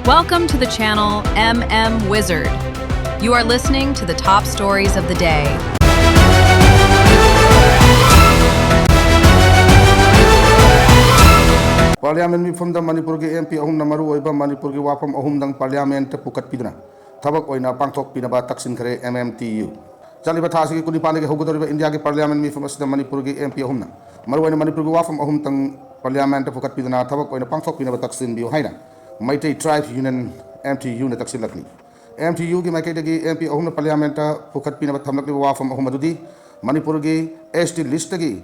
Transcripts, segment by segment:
Welcome to the channel Wizard. You are listening to the top stories of the day. Parliament from the Manipuri MP ahum namaru oiba Manipuri wafam ahum dang Parliament pukat piduna. Tabak oina pangtok pinaba taksin kare MMTU. Jaliba thasi kuni pani ke hugudori India ke Parliament mi from the Manipuri MP ahum na. Maru oina Manipuri wafam ahum dang Parliament pukat piduna tabak oina pangtok pinaba taksin biu haina. Maitai Tribe Union MTU na taksin lakni. MTU ki maikai dagi MP ahum na Parliament pukat pinaba thamlakni wafam ahum adudi Manipuri ST list gi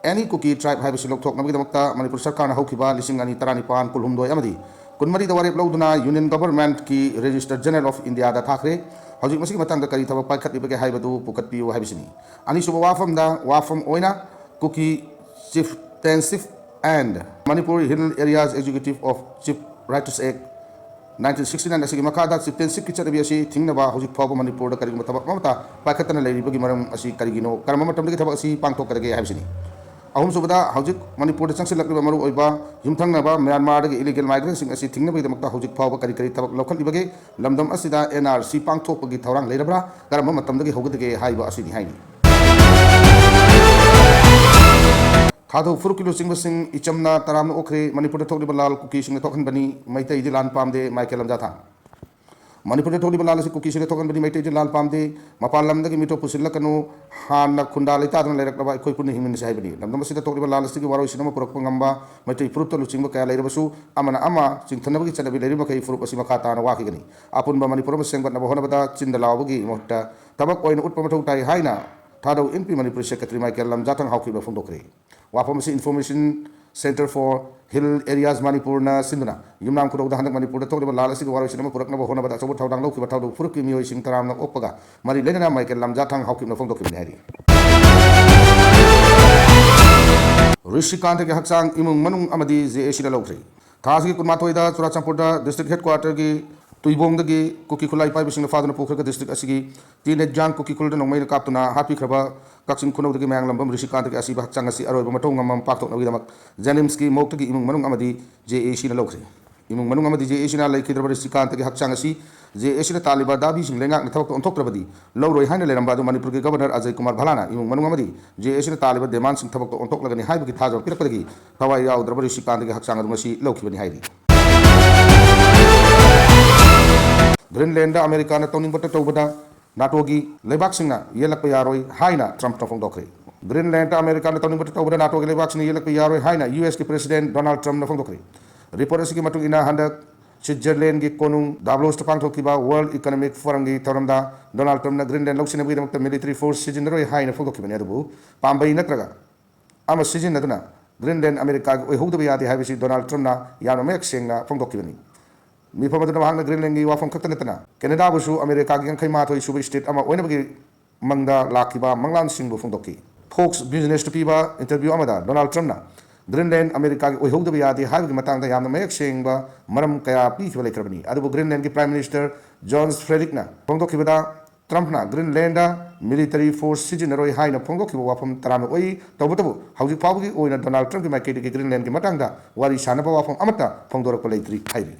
any cookie tribe hai bisilok thok nabi damakta Manipur sarkar na haukiba lising ani tarani pan kulhumdoi amadi kunmari da warep loduna Union Government ki Register General of India da thakre hojik masigi matang da kari thaba paikhat ibage hai badu pukat piu hai bisini ani suba wafam oina cookie chieftainship and Manipur Hill Areas Executive of Chief Writers Act 1969 asigi makada chieftainship ki charabi asi thingna ba hojik phawa Manipur da kari thaba mamata paikhatana leiri bagi maram asi karigino karama matam da thaba asi pangtok karage hai bisini ahum subada hojik Manipur da changsil lakliba maru oiba yumthangnaba Myanmar da illegal migrants sing asi thingna bagi damakta hojik phawa kari thaba lokhal ibage lamdam asida NRC pangthok bagi thorang leirabra karama matam da hogudage haiba asi ni haini Thado furukilo sing ichamna taramna okre Manipur da thokliba lal kuki sing thokhan bani maitai di lan pamde Michael lamjatha Manipur da thokliba lal si kuki sing thokhan bani maitai di lan pamde mapal lamda gi mito pusilakanu hanna khunda leita dan leirakba koi puni himin sai bani lamdam sida thokliba lal si gi waro sinama purak pangamba maitai furut lu singba kaya leirabasu amana ama sing thanabi chanabi leiriba kai furuk asi makata na waki gani apun ba Manipur ma sengbat na bahona bada chindalaw gi mohta tabak oina utpa mathau tai haina Thado MP Manipur Secretary Michael Lamjatang hauki ba phongdokre wapamasi Information Center for Hill Areas Manipur na sinduna yumnam kurok da handak Manipur da thokliba lal asi waro sinama purak na bahona bada sobut thaudang lokhi ba thaudu furuk ki mioi sing taram na oppaga mari lenana Michael Lamjatang hauki na phongdokre hari Rishikant ke haksang imung manung amadi JAC da lokre thasi kunmatoi da Churachandpur da district headquarter gi tuibong dagi kuki khulai pai bising faduna pukhraka district asigi tine jang kuki khulda nongmai kaptuna happy khraba kaksin khunau dagi mayang lambam Rishikant ke asi bahchang asi aroiba matong ngamam paktok nawi damak Janims ki mok dagi imung manung amadi JAC na lokre imung manung amadi JAC na laikhidra Rishikant ke hakchang asi JAC na taliba dabi sing lengak na thawak onthokrabadi lawroi haina leramba du Manipur ke governor Ajay Kumar Bhalana imung manung amadi JAC na taliba demand sing thawak ontoklagani haibagi thajo pirakpadagi thawai yaudra Rishikant ke hakchang adu masi lokhibani hairi Greenland da America na tawning bata tawbada NATO gi leibak singna yelak yaroi haina Trump na phongdokre Greenland da America na tawning bata tawbada NATO gi leibak singna yelak yaroi haina US ki President Donald Trump na phongdokre report asigi matung ina handak Switzerland gi konung Davos ta pangthokiba World Economic Forum gi tawramda Donald Trump na Greenland loksina bi damakta military force sijinroi haina phongdokibani adubu pambai natraga ama sijinaduna Greenland America gi oihudaba yadi haibisi Donald Trump na yano mek sengna phongdokibani mi pamadu na hangna Greenland gi wafam khaktanetana Canada busu America gi khai ma thoi suba state ama oina bagi mangda lakiba manglan singbu phongdokki Fox Business to piba interview amada Donald Trump na Greenland America gi oihudaba yadi haibagi matangda yamna mek sengba maram kaya pi khibale krabani adubu Greenland gi Prime Minister John Frederick na phongdokkibada Trump na Greenland da military force sijinaroi haina phongdokkiba wafam tarama oi tawbutabu hauji phawgi oina Donald Trump gi maikei gi Greenland gi matangda wari sanaba wafam amata phongdorak palaitri hairi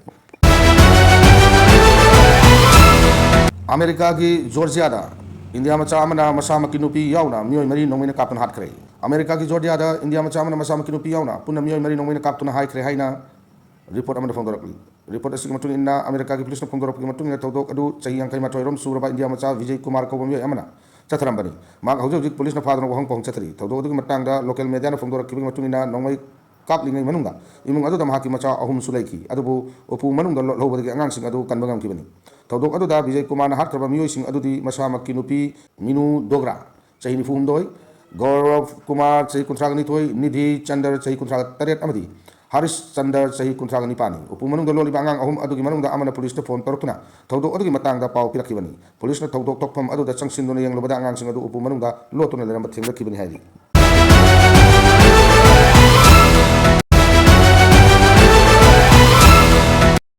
America ki Georgia da India macha amana masama ki nupi yauna mioi mari nongmina kapun hat kre America ki Georgia da India macha amana masama ki nupi yauna punna mioi mari nongmina kaptuna hai kre haina report amana phongdorakli report asig matun inna America ki police na phongdorak ki matun ina tawdok adu chahi angkai matoi rom suraba India macha Vijay Kumar ko mioi amana chatharambani mag hojik police na phadna wahang pong chathri tawdok adu matang da local media na phongdorak ki matun ina nongmai kaplingai manungda imung adu da mahaki macha ahum sulaiki adubu opu manungda lobadagi angang sing adu kanbangam kibani tawdok adu da Vijay Kumar na hat kraba mioi sing adu di masama kinupi Minu Dogra chahi ni fumdoi Gaurav Kumar chahi kuntragani toy Nidhi Chandar chahi kuntraga taret amadi Haris Chandar chahi kuntragani pani opu manungda loli bangang ahum adu gi manungda amana police ta phone tarutuna tawdok adu gi matang da pau pirakibani police na tawdok tokpham adu da changsin dona yang lobada angang sing adu opu manungda lotuna leramba thengla kibani hairi